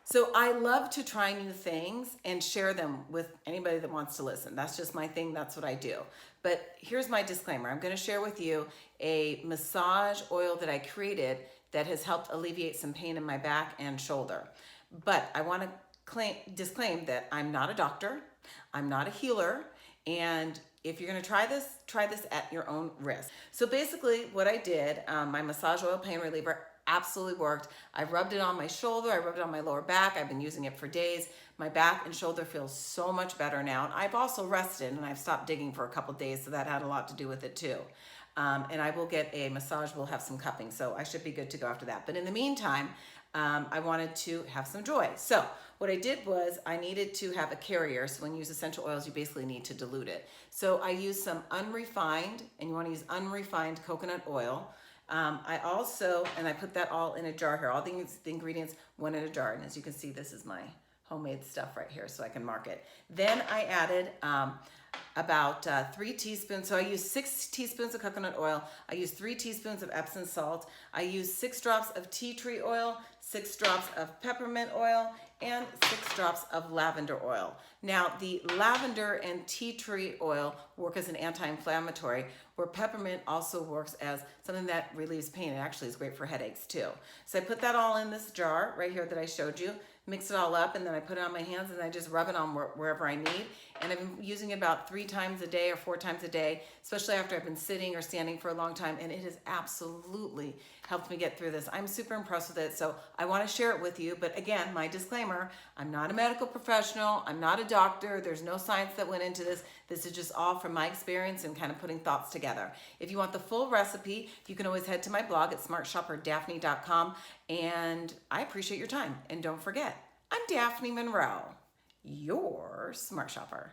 So I love to try new things and share them with anybody that wants to listen. That's just my thing. That's what I do. But here's my disclaimer. I'm going to share with you a massage oil that I created that has helped alleviate some pain in my back and shoulder. But I want to disclaim that I'm not a doctor. I'm not a healer. And if you're going to try this at your own risk. So basically what I did, my massage oil pain reliever absolutely worked. I rubbed it on my shoulder. I rubbed it on my lower back. I've been using it for days. My back and shoulder feels so much better now. And I've also rested and I've stopped digging for a couple days. So that had a lot to do with it too. And I will get a massage. We'll have some cupping. So I should be good to go after that. But in the meantime, I wanted to have some joy. So what I did was I needed to have a carrier. So when you use essential oils, you basically need to dilute it. So I used some unrefined, and you want to use unrefined coconut oil. I also, and I put that all in a jar here. All the ingredients went in a jar. And as you can see, this is my homemade stuff right here so I can mark it. Then I added about 3 teaspoons. So I used 6 teaspoons of coconut oil. I used 3 teaspoons of Epsom salt. I used 6 drops of tea tree oil, 6 drops of peppermint oil, and 6 drops of lavender oil. Now, the lavender and tea tree oil work as an anti-inflammatory, where peppermint also works as something that relieves pain. It actually is great for headaches too. So I put that all in this jar right here that I showed you, mix it all up, and then I put it on my hands and I just rub it on wherever I need. And I've been using it about 3 times a day or 4 times a day, especially after I've been sitting or standing for a long time, and it has absolutely helped me get through this. I'm super impressed with it, so I want to share it with you. But again, my disclaimer, I'm not a medical professional, I'm not a doctor, there's no science that went into this. This is just all from my experience and kind of putting thoughts together. If you want the full recipe, you can always head to my blog at smartshopperdaphne.com, and I appreciate your time. And don't forget, I'm Daphne Monroe, your smart shopper.